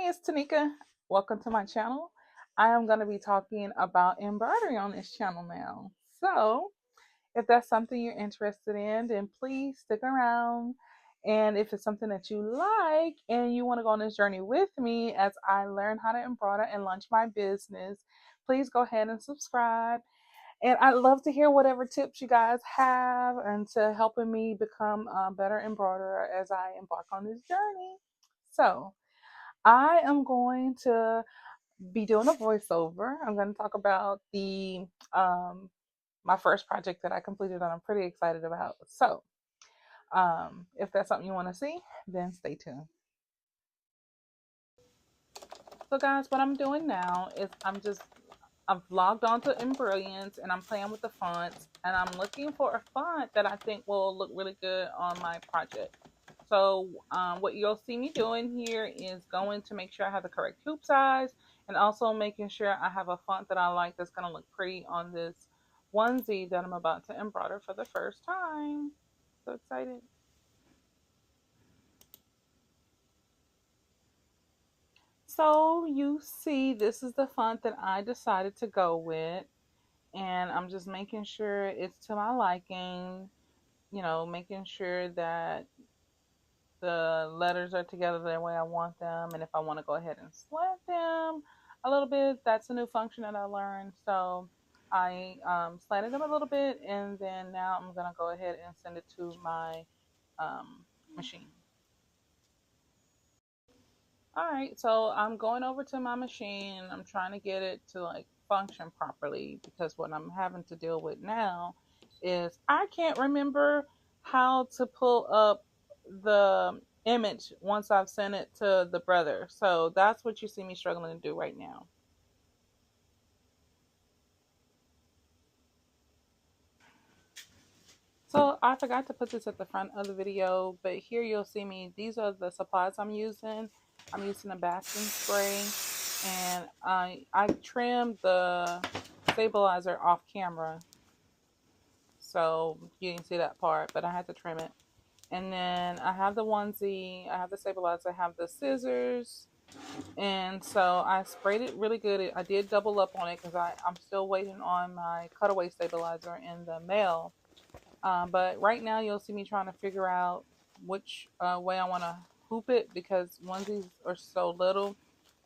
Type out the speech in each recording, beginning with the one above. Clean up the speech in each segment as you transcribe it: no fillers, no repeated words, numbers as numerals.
it's Tanika. Welcome to my channel. I am going to be talking about embroidery on this channel now. So, if that's something you're interested in, then please stick around. And if it's something that you like and you want to go on this journey with me as I learn how to embroider and launch my business, please go ahead and subscribe. And I'd love to hear whatever tips you guys have and to helping me become a better embroiderer as I embark on this journey. So, I am going to be doing a voiceover. I'm going to talk about the my first project that I completed that I'm pretty excited about. So, if that's something you want to see, then stay tuned. So, guys, what I'm doing now is I've logged on to Embrilliance and I'm playing with the fonts and I'm looking for a font that I think will look really good on my project. So what you'll see me doing here is going to make sure I have the correct hoop size and also making sure I have a font that I like that's going to look pretty on this onesie that I'm about to embroider for the first time. So excited. So you see this is the font that I decided to go with, and I'm just making sure it's to my liking, making sure that the letters are together the way I want them. And if I want to go ahead and slant them a little bit, that's a new function that I learned. So I slanted them a little bit, and then now I'm going to go ahead and send it to my machine. All right, so I'm going over to my machine. I'm trying to get it to like function properly because what I'm having to deal with now is I can't remember how to pull up the image once I've sent it to the brother. So that's what you see me struggling to do right now. So I forgot to put this at the front of the video, but here you'll see me. These are the supplies I'm using. I'm using a basking spray, and I trimmed the stabilizer off camera, so you didn't see that part, but I had to trim it. And then I have the onesie, I have the stabilizer, I have the scissors, and so I sprayed it really good. I did double up on it because I'm still waiting on my cutaway stabilizer in the mail. But right now you'll see me trying to figure out which way I want to hoop it because onesies are so little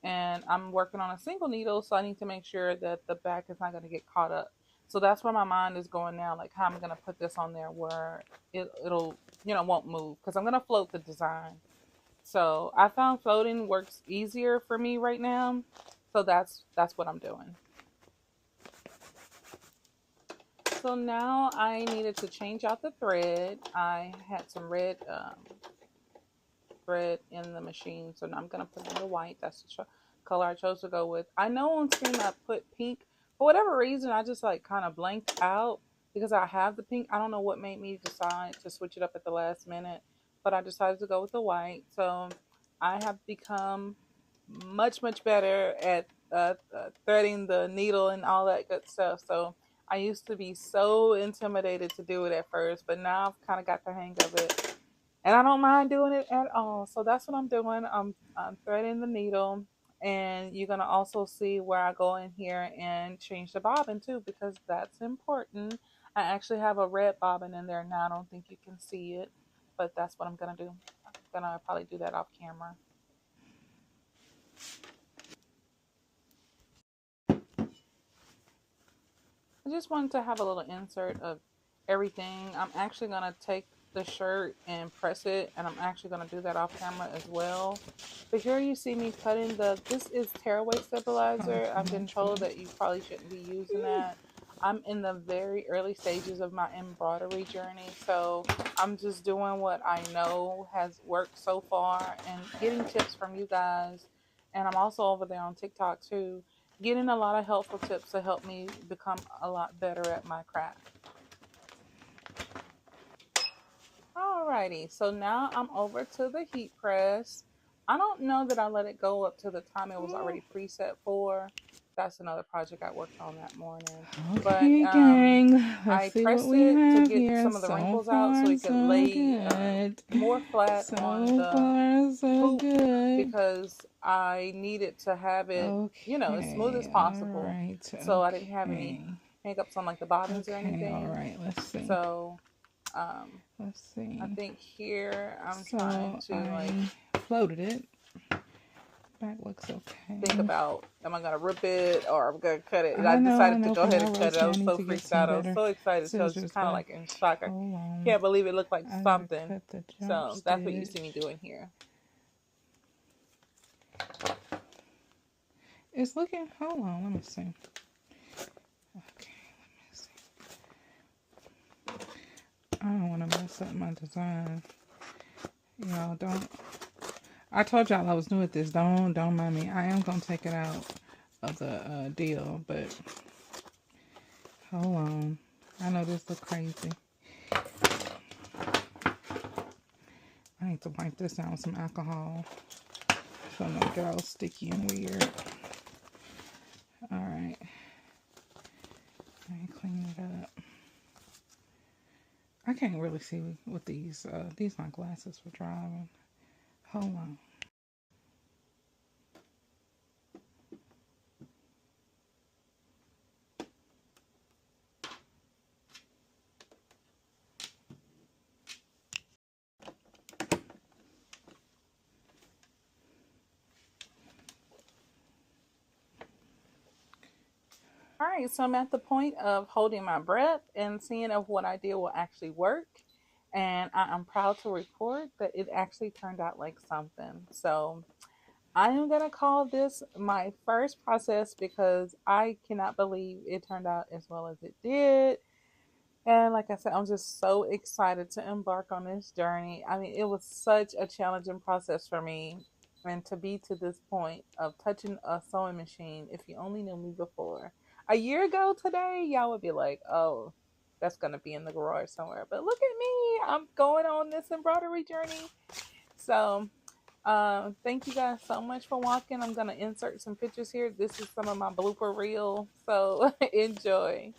and I'm working on a single needle, so I need to make sure that the back is not going to get caught up. So that's where my mind is going now, like how I'm going to put this on there where it'll, won't move because I'm going to float the design. So I found floating works easier for me right now. So that's what I'm doing. So now I needed to change out the thread. I had some red thread in the machine, so now I'm gonna put in the white. That's the color I chose to go with. I know on screen I put pink. For whatever reason, I just like kind of blanked out because I have the pink. I don't know what made me decide to switch it up at the last minute, but I decided to go with the white. So I have become much better at threading the needle and all that good stuff. So I used to be so intimidated to do it at first, but now I've kind of got the hang of it and I don't mind doing it at all. So that's what I'm doing. I'm threading the needle, and you're gonna also see where I go in here and change the bobbin too because that's important. I actually have a red bobbin in there now. I don't think you can see it, but that's what I'm gonna do. I'm gonna probably do that off camera. I just wanted to have a little insert of everything. I'm actually going to take the shirt and press it, and I'm actually going to do that off camera as well. But here you see me cutting this is tearaway stabilizer. I've been told that you probably shouldn't be using that. I'm in the very early stages of my embroidery journey, so I'm just doing what I know has worked so far and getting tips from you guys. And I'm also over there on TikTok too, getting a lot of helpful tips to help me become a lot better at my craft. Alrighty, so now I'm over to the heat press. I don't know that I let it go up to the time it was already preset for. That's another project I worked on that morning. Okay, But gang, I let's see what pressed we it to have get here. some of the So wrinkles out so far, it could so lay good. more flat on So the far, so hoop good. because I needed to have it, you know, as smooth as Okay. All possible. right. So I didn't have any Okay. hangups on like the bottoms or Okay. All anything. right. Let's see. So Let's I see. think here I'm trying So to like I floated it. Back looks think okay. about, am I gonna rip it or I'm gonna cut it? And I I decided to know, go because ahead I and wrote cut it. I saying I was need so to get freaked some out. I was better so excited. So I was scissors, just kind of but like in shock. I hold on. can't believe it looked like I gotta something. cut the jump So that's what you stitch. see me doing here. It's looking, hold on, let me see. Okay, let me see. I don't want to mess up my design. Y'all don't. I told y'all I was new at this. Don't mind me. I am gonna take it out of the deal, but hold on. I know this look crazy. I need to wipe this down with some alcohol so it don't get all sticky and weird. All right. Let me clean it up. I can't really see with these. These my glasses for driving. Hold on. All right, so I'm at the point of holding my breath and seeing if what I did will actually work. And I'm proud to report that it actually turned out like something. So I am going to call this my first process because I cannot believe it turned out as well as it did. And like I said, I'm just so excited to embark on this journey. I mean, it was such a challenging process for me. And to be to this point of touching a sewing machine, if you only knew me before a year ago today, y'all would be like, oh, that's going to be in the garage somewhere. But look at me, I'm going on this embroidery journey. So, thank you guys so much for watching. I'm going to insert some pictures here. This is some of my blooper reel. So, enjoy.